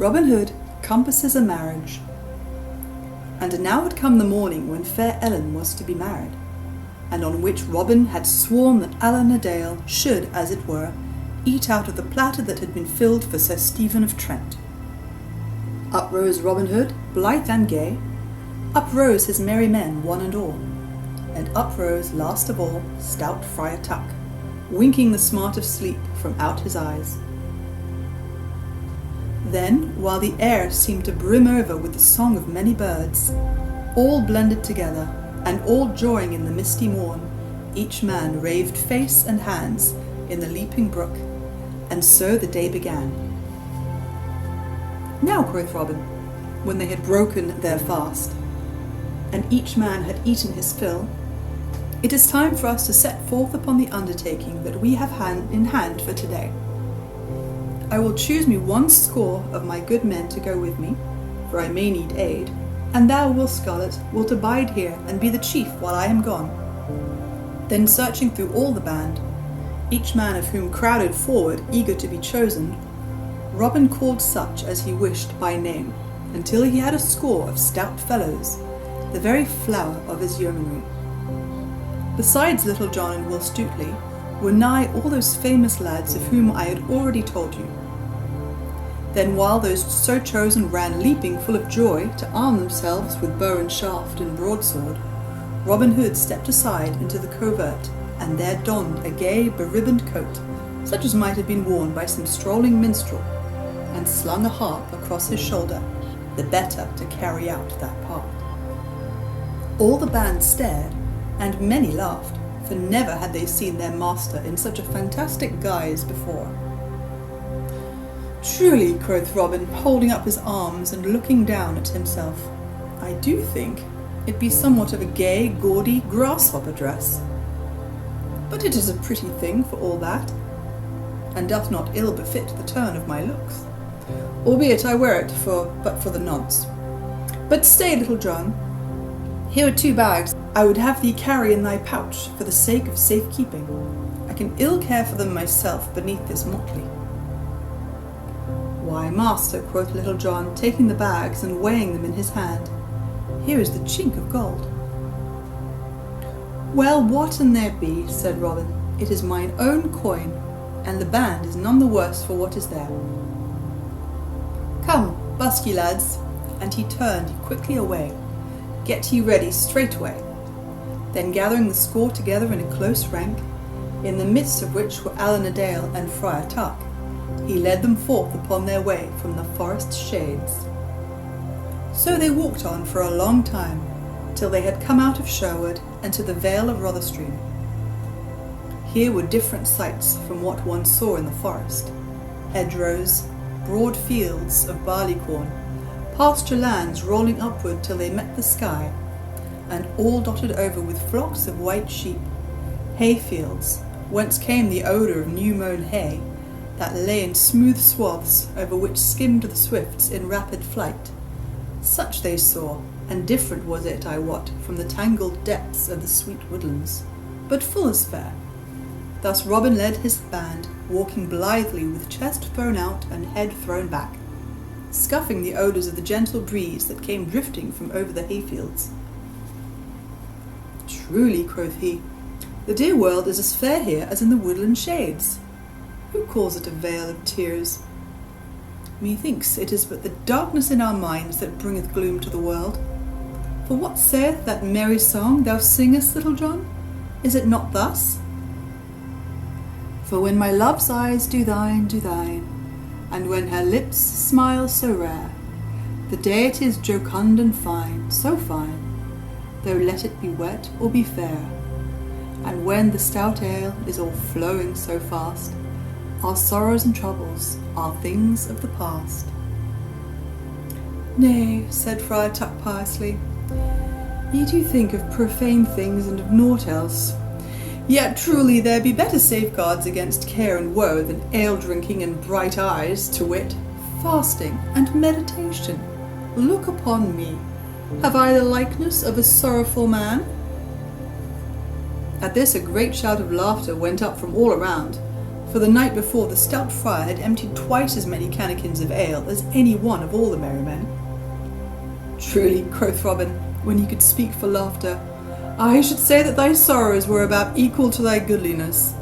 Robin Hood compasses a marriage. And now had come the morning when fair Ellen was to be married, and on which Robin had sworn that Alan a Dale should, as it were, eat out of the platter that had been filled for Sir Stephen of Trent. Up rose Robin Hood, blithe and gay, up rose his merry men one and all, and up rose last of all stout Friar Tuck, winking the smart of sleep from out his eyes. Then, while the air seemed to brim over with the song of many birds, all blended together, and all joying in the misty morn, each man raved face and hands in the leaping brook, and so the day began. Now, quoth Robin, when they had broken their fast, and each man had eaten his fill, it is time for us to set forth upon the undertaking that we have hand in hand for today. I will choose me 100 of my good men to go with me, for I may need aid, and thou, Will Scarlet, wilt abide here and be the chief while I am gone. Then searching through all the band, each man of whom crowded forward eager to be chosen, Robin called such as he wished by name, until he had 100 of stout fellows, the very flower of his yeomanry. Besides Little John and Will Stutely, were nigh all those famous lads of whom I had already told you. Then while those so chosen ran leaping full of joy to arm themselves with bow and shaft and broadsword, Robin Hood stepped aside into the covert, and there donned a gay beribboned coat, such as might have been worn by some strolling minstrel, and slung a harp across his shoulder, the better to carry out that part. All the band stared, and many laughed, for never had they seen their master in such a fantastic guise before. Truly, quoth Robin, holding up his arms and looking down at himself, I do think it be somewhat of a gay, gaudy, grasshopper dress. But it is a pretty thing for all that, and doth not ill befit the turn of my looks, albeit I wear it but for the nonce. But stay, Little John, here are 2 bags I would have thee carry in thy pouch for the sake of safe keeping. I can ill care for them myself beneath this motley. Why, master, quoth Little John, taking the bags and weighing them in his hand, here is the chink of gold. Well, what an there be, said Robin, it is mine own coin, and the band is none the worse for what is there. Come, busk ye, lads, and he turned quickly away. Get ye ready straightway. Then gathering the 100 together in a close rank, in the midst of which were Alan a Dale and Friar Tuck, he led them forth upon their way from the forest shades. So they walked on for a long time, till they had come out of Sherwood and to the vale of Rotherstream. Here were different sights from what one saw in the forest: hedgerows, broad fields of barley corn, pasture lands rolling upward till they met the sky, and all dotted over with flocks of white sheep, hayfields, whence came the odour of new-mown hay, that lay in smooth swaths over which skimmed the swifts in rapid flight. Such they saw, and different was it, I wot, from the tangled depths of the sweet woodlands, but full as fair. Thus Robin led his band, walking blithely with chest thrown out and head thrown back, scuffing the odours of the gentle breeze that came drifting from over the hayfields. Truly, quoth he, the dear world is as fair here as in the woodland shades. Who calls it a vale of tears? Methinks it is but the darkness in our minds that bringeth gloom to the world. For what saith that merry song thou singest, Little John? Is it not thus? For when my love's eyes do thine, and when her lips smile so rare, the day it is jocund and fine, so fine, though let it be wet or be fair, and when the stout ale is all flowing so fast, our sorrows and troubles are things of the past. Nay, said Friar Tuck piously, ye do think of profane things and of naught else. Yet truly there be better safeguards against care and woe than ale-drinking and bright eyes, to wit, fasting and meditation. Look upon me. Have I the likeness of a sorrowful man? At this a great shout of laughter went up from all around, for the night before the stout friar had emptied twice as many cannikins of ale as any one of all the merry men. Truly, quoth Robin, when he could speak for laughter, I should say that thy sorrows were about equal to thy goodliness.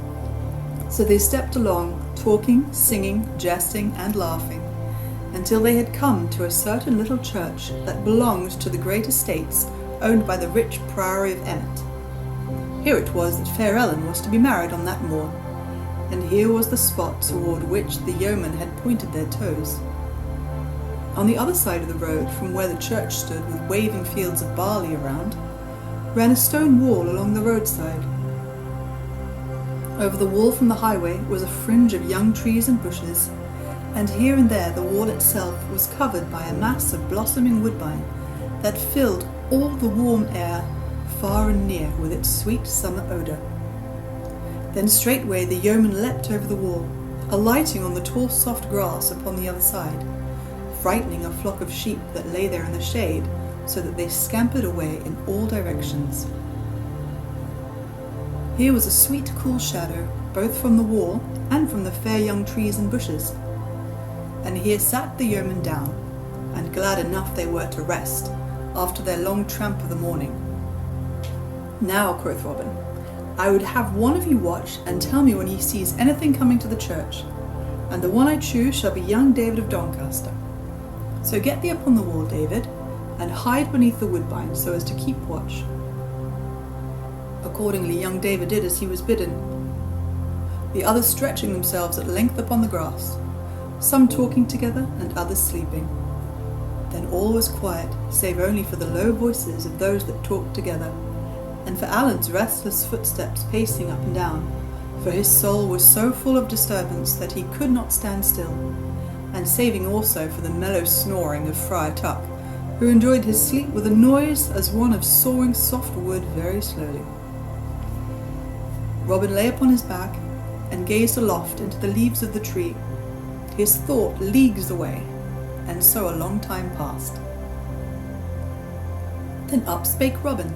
So they stepped along, talking, singing, jesting, and laughing, until they had come to a certain little church that belonged to the great estates owned by the rich priory of Emmet. Here it was that fair Ellen was to be married on that morn, and here was the spot toward which the yeomen had pointed their toes. On the other side of the road, from where the church stood with waving fields of barley around, ran a stone wall along the roadside. Over the wall from the highway was a fringe of young trees and bushes, and here and there the wall itself was covered by a mass of blossoming woodbine that filled all the warm air far and near with its sweet summer odour. Then straightway the yeoman leapt over the wall, alighting on the tall soft grass upon the other side, frightening a flock of sheep that lay there in the shade, so that they scampered away in all directions. Here was a sweet cool shadow, both from the wall and from the fair young trees and bushes, and here sat the yeomen down, and glad enough they were to rest after their long tramp of the morning. Now, quoth Robin, I would have one of you watch and tell me when he sees anything coming to the church, and the one I choose shall be young David of Doncaster. So get thee upon the wall, David, and hide beneath the woodbine so as to keep watch. Accordingly young David did as he was bidden, the others stretching themselves at length upon the grass, some talking together and others sleeping. Then all was quiet, save only for the low voices of those that talked together, and for Alan's restless footsteps pacing up and down, for his soul was so full of disturbance that he could not stand still, and saving also for the mellow snoring of Friar Tuck, who enjoyed his sleep with a noise as one of sawing soft wood very slowly. Robin lay upon his back and gazed aloft into the leaves of the tree, his thought leagues away, and so a long time passed. Then up spake Robin.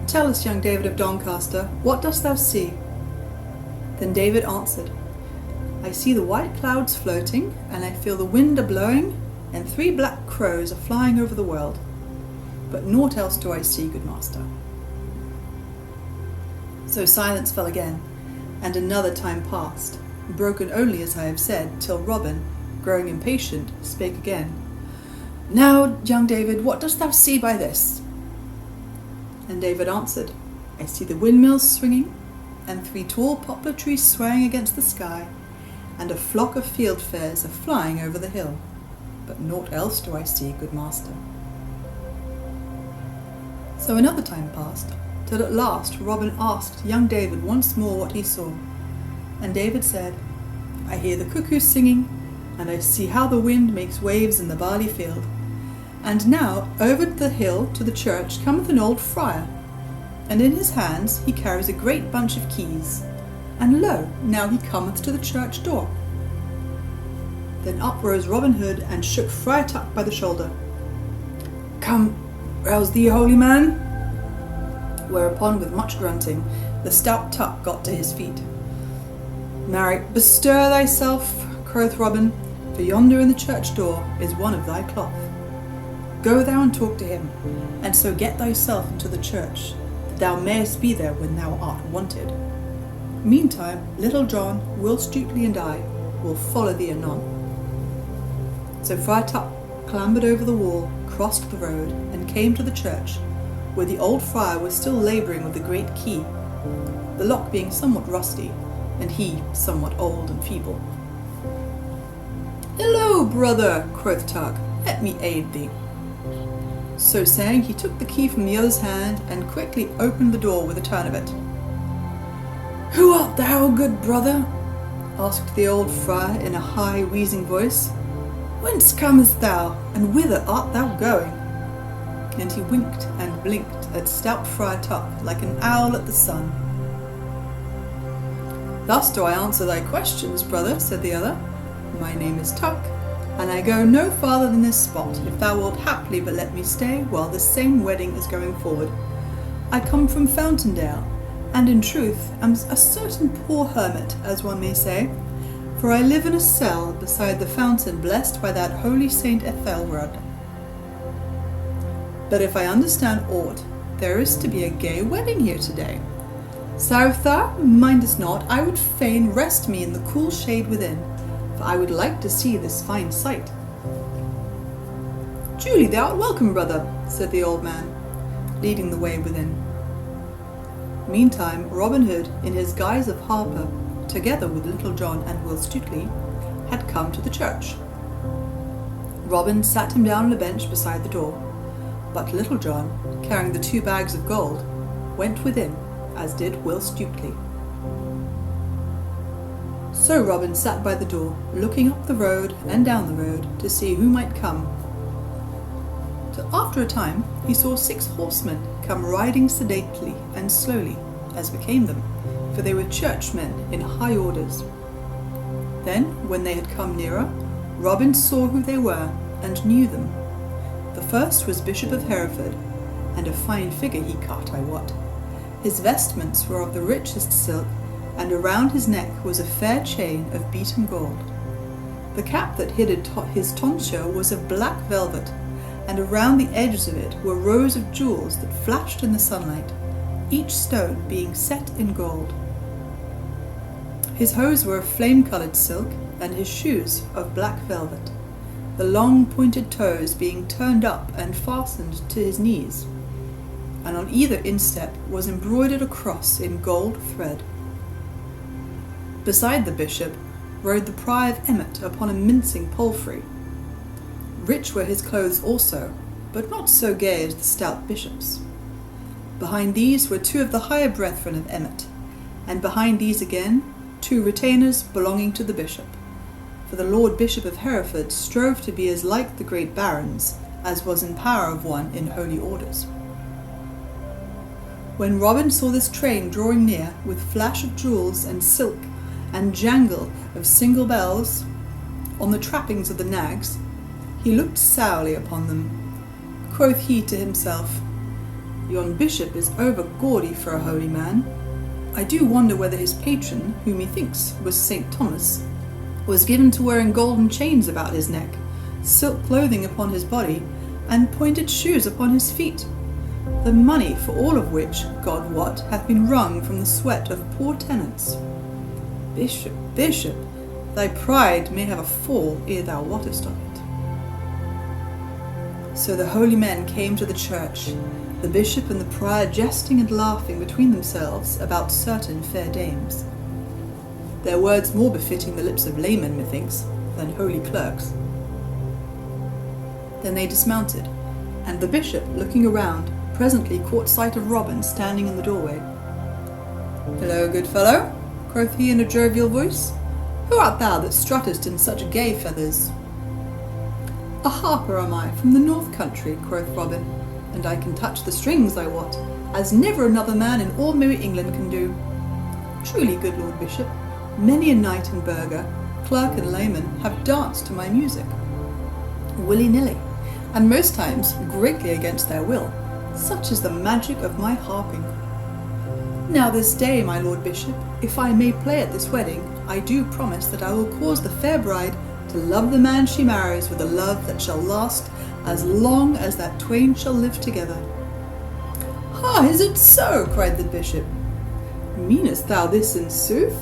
Tell us, young David of Doncaster, what dost thou see? Then David answered, I see the white clouds floating, and I feel the wind a-blowing, and 3 black crows are flying over the world. But naught else do I see, good master. So silence fell again, and another time passed, broken only, as I have said, till Robin, growing impatient, spake again. Now, young David, what dost thou see by this? And David answered, I see the windmills swinging, and 3 tall poplar trees swaying against the sky, and a flock of fieldfares are flying over the hill. But naught else do I see, good master. So another time passed, till at last Robin asked young David once more what he saw. And David said, I hear the cuckoos singing, and I see how the wind makes waves in the barley field. And now over the hill to the church cometh an old friar, and in his hands he carries a great bunch of keys. And lo, now he cometh to the church door. Then up rose Robin Hood and shook Friar Tuck by the shoulder. Come, rouse thee, holy man. Whereupon, with much grunting, the stout Tuck got to his feet. Marry, bestir thyself, quoth Robin, for yonder in the church door is one of thy cloth. Go thou and talk to him, and so get thyself into the church, that thou mayest be there when thou art wanted. Meantime, Little John, Will Stutely, and I will follow thee anon. So Friar Tuck clambered over the wall, crossed the road, and came to the church, where the old friar was still labouring with the great key, the lock being somewhat rusty, and he somewhat old and feeble. Hello, brother, quoth Tuck, let me aid thee. So saying, he took the key from the other's hand, and quickly opened the door with a turn of it. Who art thou, good brother? Asked the old friar in a high, wheezing voice. Whence comest thou, and whither art thou going? And he winked and blinked at stout Friar Tuck like an owl at the sun. Thus do I answer thy questions, brother, said the other. My name is Tuck, and I go no farther than this spot, if thou wilt haply but let me stay while this same wedding is going forward. I come from Fountaindale, and in truth am a certain poor hermit, as one may say, for I live in a cell beside the fountain blessed by that holy Saint Ethelred. But if I understand aught, there is to be a gay wedding here today. So if thou mindest not, I would fain rest me in the cool shade within, for I would like to see this fine sight. Truly thou art welcome, brother, said the old man, leading the way within. Meantime, Robin Hood, in his guise of harper, together with Little John and Will Stutely, had come to the church. Robin sat him down on a bench beside the door, but Little John, carrying the 2 bags of gold, went within, as did Will Stutely. So Robin sat by the door, looking up the road and down the road to see who might come. Till after a time he saw 6 horsemen come riding sedately and slowly, as became them, for they were churchmen in high orders. Then, when they had come nearer, Robin saw who they were and knew them. The first was Bishop of Hereford, and a fine figure he cut, I wot. His vestments were of the richest silk, and around his neck was a fair chain of beaten gold. The cap that hid his tonsure was of black velvet, and around the edges of it were rows of jewels that flashed in the sunlight, each stone being set in gold. His hose were of flame-coloured silk, and his shoes of black velvet, the long pointed toes being turned up and fastened to his knees, and on either instep was embroidered a cross in gold thread. Beside the bishop rode the Prior of Emmet upon a mincing palfrey. Rich were his clothes also, but not so gay as the stout bishop's. Behind these were 2 of the higher brethren of Emmet, and behind these again 2 retainers belonging to the bishop, for the Lord Bishop of Hereford strove to be as like the great barons as was in power of one in holy orders. When Robin saw this train drawing near, with flash of jewels and silk and jangle of single bells on the trappings of the nags, he looked sourly upon them. Quoth he to himself, Yon bishop is over gaudy for a holy man. I do wonder whether his patron, who methinks was St. Thomas, was given to wearing golden chains about his neck, silk clothing upon his body, and pointed shoes upon his feet, the money for all of which, God wot, hath been wrung from the sweat of poor tenants. Bishop, bishop, thy pride may have a fall ere thou wottest of it. So the holy men came to the church, the bishop and the prior jesting and laughing between themselves about certain fair dames, their words more befitting the lips of laymen, methinks, than holy clerks. Then they dismounted, and the bishop, looking around, presently caught sight of Robin standing in the doorway. Hello, good fellow, quoth he in a jovial voice. Who art thou that struttest in such gay feathers? A harper am I from the north country, quoth Robin, and I can touch the strings, I wot, as never another man in all merry England can do. Truly, good Lord Bishop, many a knight and burgher, clerk and layman, have danced to my music, willy-nilly, and most times greatly against their will. Such is the magic of my harping. Now this day, my Lord Bishop, if I may play at this wedding, I do promise that I will cause the fair bride to love the man she marries with a love that shall last as long as that twain shall live together. Ha, is it so? Cried the bishop. Meanest thou this in sooth?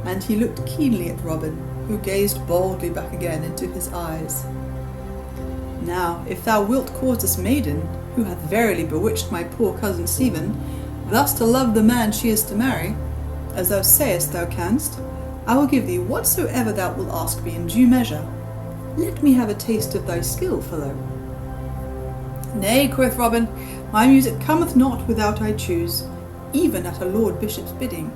And he looked keenly at Robin, who gazed boldly back again into his eyes. Now, if thou wilt cause this maiden, who hath verily bewitched my poor cousin Stephen, thus to love the man she is to marry, as thou sayest thou canst, I will give thee whatsoever thou wilt ask me in due measure. Let me have a taste of thy skill, fellow. Nay, quoth Robin, my music cometh not without I choose, even at a lord bishop's bidding.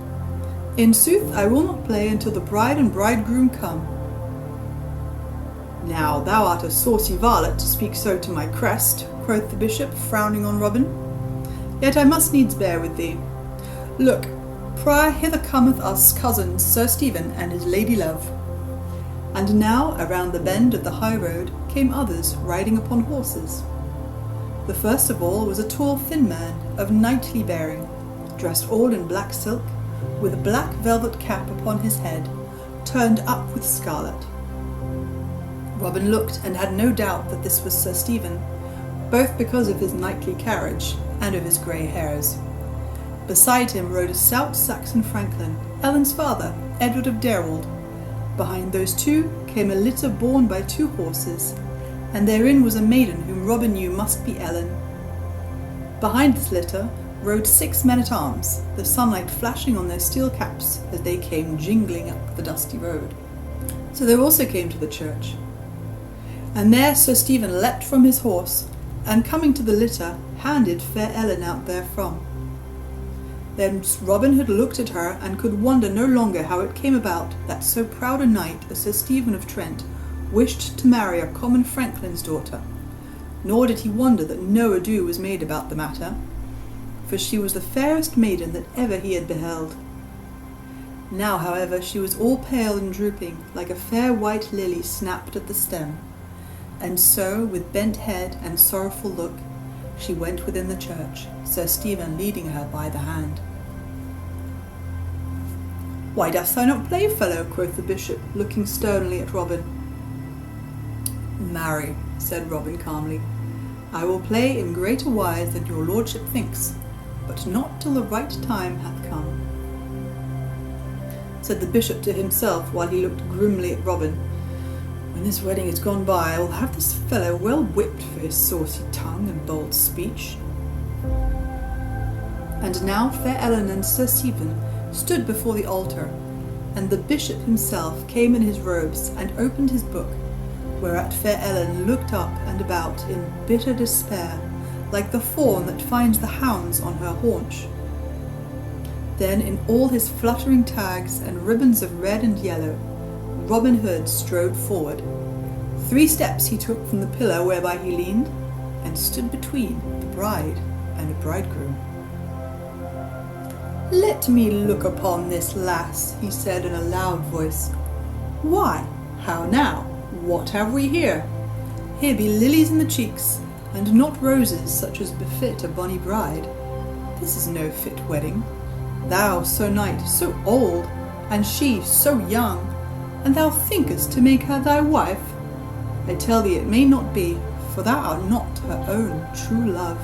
In sooth, I will not play until the bride and bridegroom come. Now, thou art a saucy varlet to speak so to my crest, quoth the bishop, frowning on Robin. Yet I must needs bear with thee. Look, prior hither cometh us cousin Sir Stephen and his lady love. And now, around the bend of the high road, came others riding upon horses. The first of all was a tall thin man of knightly bearing, dressed all in black silk, with a black velvet cap upon his head, turned up with scarlet. Robin looked and had no doubt that this was Sir Stephen, both because of his knightly carriage and of his grey hairs. Beside him rode a stout Saxon franklin, Ellen's father, Edward of Derwald. Behind those two came a litter borne by 2 horses, and therein was a maiden whom Robin knew must be Ellen. Behind this litter rode 6 men-at-arms, the sunlight flashing on their steel caps as they came jingling up the dusty road. So they also came to the church. And there Sir Stephen leapt from his horse, and coming to the litter, handed fair Ellen out therefrom. Then Robin Hood looked at her, and could wonder no longer how it came about that so proud a knight as Sir Stephen of Trent wished to marry a common franklin's daughter, nor did he wonder that no ado was made about the matter, for she was the fairest maiden that ever he had beheld. Now, however, she was all pale and drooping, like a fair white lily snapped at the stem, and so, with bent head and sorrowful look, she went within the church, Sir Stephen leading her by the hand. "Why dost thou not play, fellow?" quoth the bishop, looking sternly at Robin. "Marry," said Robin calmly, "I will play in greater wise than your lordship thinks, but not till the right time hath come." Said the bishop to himself while he looked grimly at Robin, "When this wedding is gone by, I will have this fellow well whipped for his saucy tongue and bold speech." And now fair Ellen and Sir Stephen stood before the altar, and the bishop himself came in his robes and opened his book, whereat fair Ellen looked up and about in bitter despair, like the fawn that finds the hounds on her haunch. Then in all his fluttering tags and ribbons of red and yellow, Robin Hood strode forward. 3 steps he took from the pillar whereby he leaned, and stood between the bride and the bridegroom. "Let me look upon this lass," he said in a loud voice. "Why, how now? What have we here? Here be lilies in the cheeks, and not roses such as befit a bonny bride. This is no fit wedding. Thou, Sir Knight, so old, and she so young, and thou thinkest to make her thy wife? I tell thee it may not be, for thou art not her own true love."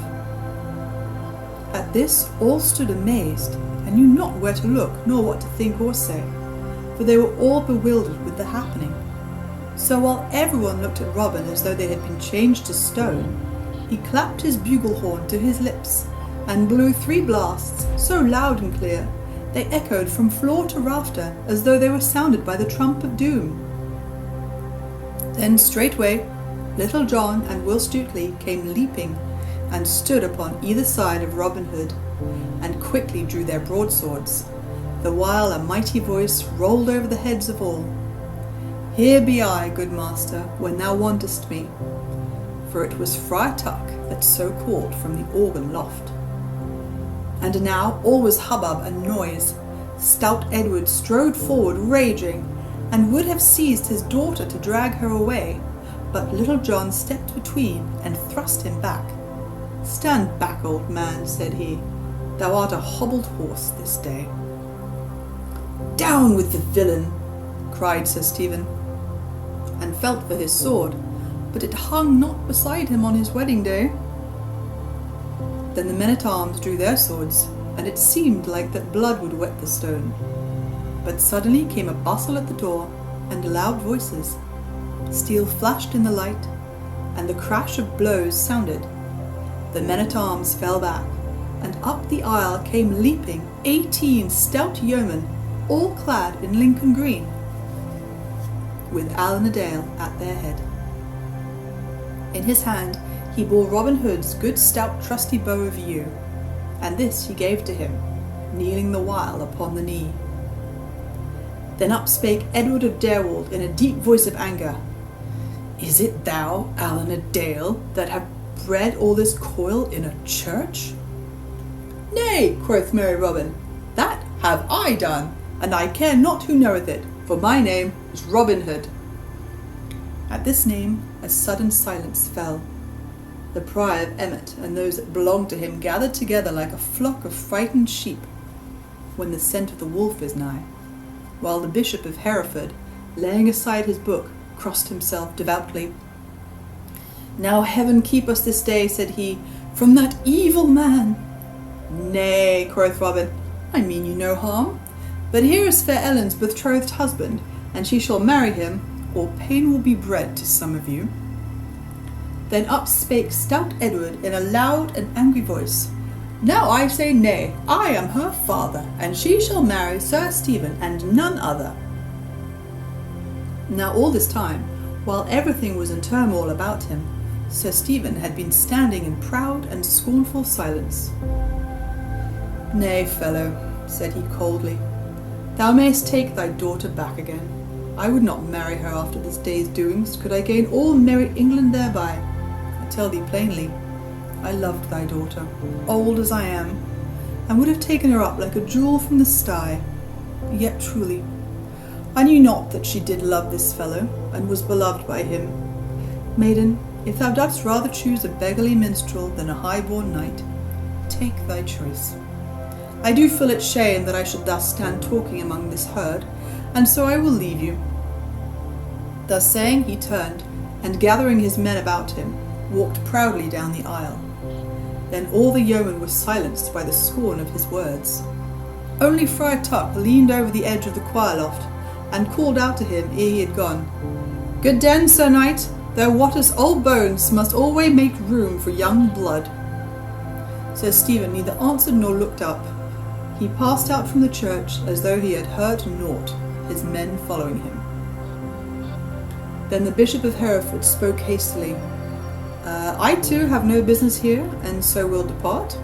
At this all stood amazed, and knew not where to look, nor what to think or say, for they were all bewildered with the happening. So while everyone looked at Robin as though they had been changed to stone, he clapped his bugle horn to his lips, and blew 3 blasts, so loud and clear, they echoed from floor to rafter, as though they were sounded by the trump of doom. Then straightway Little John and Will Stutely came leaping, and stood upon either side of Robin Hood, and quickly drew their broadswords, the while a mighty voice rolled over the heads of all. "Here be I, good master, when thou wantest me." For it was Friar Tuck that so called from the organ loft. And now all was hubbub and noise. Stout Edward strode forward raging, and would have seized his daughter to drag her away, but Little John stepped between and thrust him back. "Stand back, old man," said he. "Thou art a hobbled horse this day." "Down with the villain!" cried Sir Stephen, and felt for his sword, but it hung not beside him on his wedding day. Then the men-at-arms drew their swords, and it seemed like that blood would wet the stone. But suddenly came a bustle at the door, and loud voices. Steel flashed in the light, and the crash of blows sounded. The men-at-arms fell back, and up the aisle came leaping 18 stout yeomen, all clad in Lincoln green, with Alan a Dale at their head. In his hand he bore Robin Hood's good stout trusty bow of yew, and this he gave to him, kneeling the while upon the knee. Then up spake Edward of Derwald in a deep voice of anger. "Is it thou, Alan a Dale, that have bred all this coil in a church?" "Nay," quoth merry Robin, "that have I done, and I care not who knoweth it, for my name is Robin Hood." At this name a sudden silence fell. The prior of Emmet and those that belonged to him gathered together like a flock of frightened sheep when the scent of the wolf is nigh, while the Bishop of Hereford, laying aside his book, crossed himself devoutly. "Now heaven keep us this day," said he, "from that evil man." "Nay," quoth Robin, "I mean you no harm. But here is fair Ellen's betrothed husband, and she shall marry him, or pain will be bred to some of you." Then up spake stout Edward in a loud and angry voice, "Now I say nay, I am her father, and she shall marry Sir Stephen and none other." Now all this time, while everything was in turmoil about him, Sir Stephen had been standing in proud and scornful silence. "Nay, fellow," said he coldly, "thou mayst take thy daughter back again. I would not marry her after this day's doings, could I gain all merry England thereby. I tell thee plainly, I loved thy daughter, old as I am, and would have taken her up like a jewel from the sty. Yet truly, I knew not that she did love this fellow, and was beloved by him. Maiden, if thou dost rather choose a beggarly minstrel than a high-born knight, take thy choice. I do feel it shame that I should thus stand talking among this herd, and so I will leave you." Thus saying, he turned, and gathering his men about him, walked proudly down the aisle. Then all the yeomen were silenced by the scorn of his words. Only Friar Tuck leaned over the edge of the choir loft, and called out to him ere he had gone, "Good den, Sir Knight, thou wottest old bones must always make room for young blood." Sir Stephen neither answered nor looked up. He passed out from the church as though he had heard naught, his men following him. Then the Bishop of Hereford spoke hastily, "I too have no business here, and so will depart."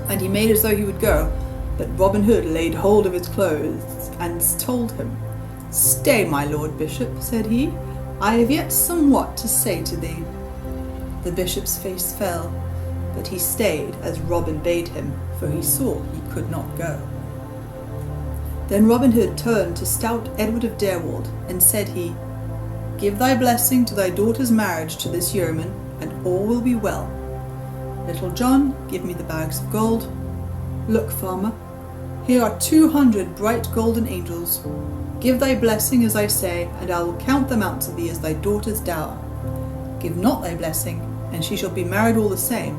And he made as though he would go, but Robin Hood laid hold of his clothes and told him, "Stay, my Lord Bishop," said he, "I have yet somewhat to say to thee." The bishop's face fell, but he stayed as Robin bade him, for he saw he could not go. Then Robin Hood turned to stout Edward of Derewald, and said he, "Give thy blessing to thy daughter's marriage to this yeoman, and all will be well. Little John, give me the bags of gold. Look, farmer, here are 200 bright golden angels. Give thy blessing as I say, and I will count them out to thee as thy daughter's dower. Give not thy blessing, and she shall be married all the same,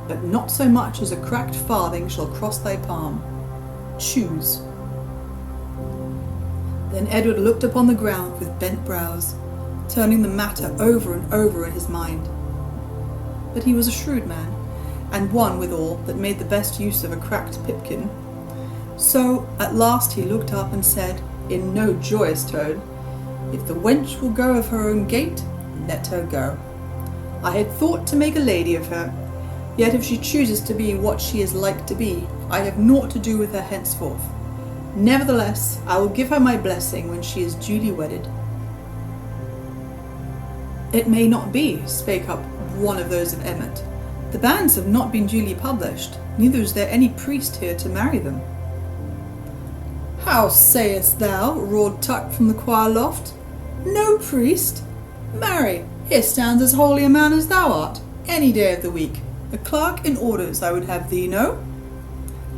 but not so much as a cracked farthing shall cross thy palm. Choose." Then Edward looked upon the ground with bent brows, turning the matter over and over in his mind. But he was a shrewd man, and one withal that made the best use of a cracked pipkin. So at last he looked up and said, in no joyous tone, "If the wench will go of her own gait, let her go. I had thought to make a lady of her, yet if she chooses to be what she is like to be, I have naught to do with her henceforth. Nevertheless, I will give her my blessing when she is duly wedded." "It may not be," spake up one of those of Emmet. "The banns have not been duly published, neither is there any priest here to marry them." "How sayest thou?" roared Tuck from the choir loft. "No priest? Marry, here stands as holy a man as thou art, any day of the week. A clerk in orders I would have thee know.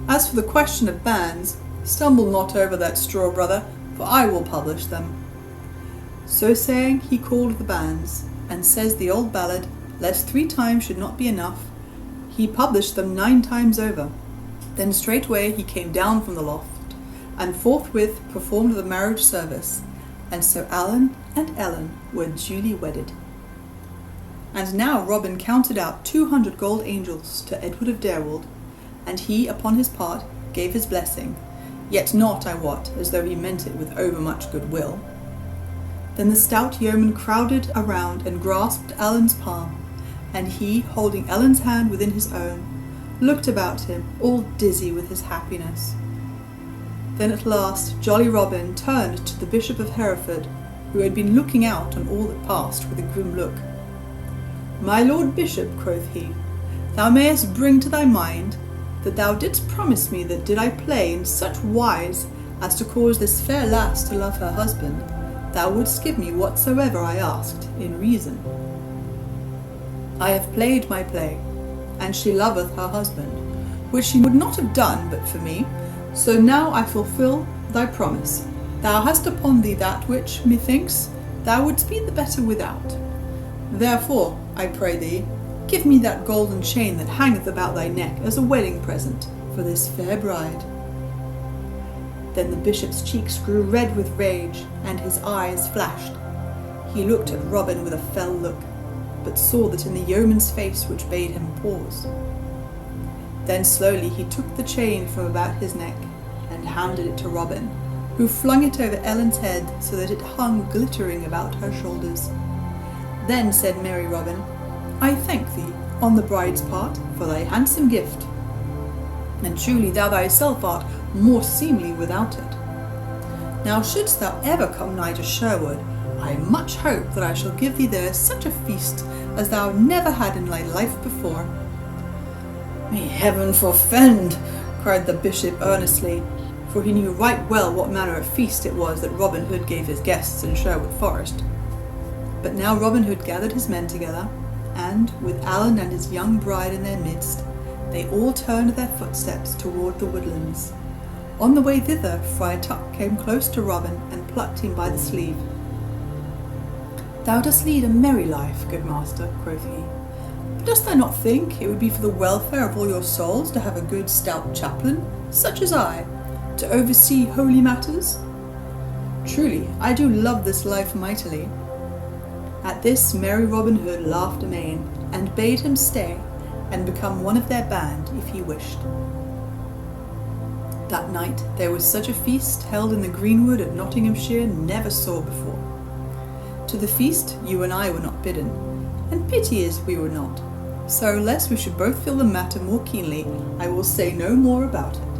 As for the question of banns, stumble not over that straw, brother, for I will publish them." So saying, he called the banns, and says the old ballad, lest 3 times should not be enough, he published them 9 times over. Then straightway he came down from the loft, and forthwith performed the marriage service, and so Alan and Ellen were duly wedded. And now Robin counted out 200 gold angels to Edward of Derewald, and he upon his part gave his blessing, yet not, I wot, as though he meant it with overmuch good will. Then the stout yeoman crowded around and grasped Alan's palm, and he, holding Ellen's hand within his own, looked about him, all dizzy with his happiness. Then at last jolly Robin turned to the Bishop of Hereford, who had been looking out on all that passed with a grim look. "My Lord Bishop," quoth he, "thou mayest bring to thy mind that thou didst promise me that did I play in such wise as to cause this fair lass to love her husband, thou wouldst give me whatsoever I asked in reason." I have played my play, and she loveth her husband, which she would not have done but for me. So now I fulfil thy promise. Thou hast upon thee that which, methinks, thou wouldst be the better without. Therefore, I pray thee, give me that golden chain that hangeth about thy neck as a wedding present for this fair bride. Then the bishop's cheeks grew red with rage, and his eyes flashed. He looked at Robin with a fell look, but saw that in the yeoman's face which bade him pause. Then slowly he took the chain from about his neck, and handed it to Robin, who flung it over Ellen's head so that it hung glittering about her shoulders. Then said merry Robin, I thank thee, on the bride's part, for thy handsome gift, and truly thou thyself art more seemly without it. Now shouldst thou ever come nigh to Sherwood, I much hope that I shall give thee there such a feast as thou never had in thy life before. May heaven forfend, cried the bishop earnestly, for he knew right well what manner of feast it was that Robin Hood gave his guests in Sherwood Forest. But now Robin Hood gathered his men together, and, with Alan and his young bride in their midst, they all turned their footsteps toward the woodlands. On the way thither, Friar Tuck came close to Robin and plucked him by the sleeve. Thou dost lead a merry life, good master, quoth he. But dost thou not think it would be for the welfare of all your souls to have a good stout chaplain, such as I, to oversee holy matters? Truly, I do love this life mightily. At this merry Robin Hood laughed amain, and bade him stay, and become one of their band if he wished. That night there was such a feast held in the greenwood at Nottinghamshire never saw before. To the feast you and I were not bidden, and pity is we were not. So lest we should both feel the matter more keenly, I will say no more about it.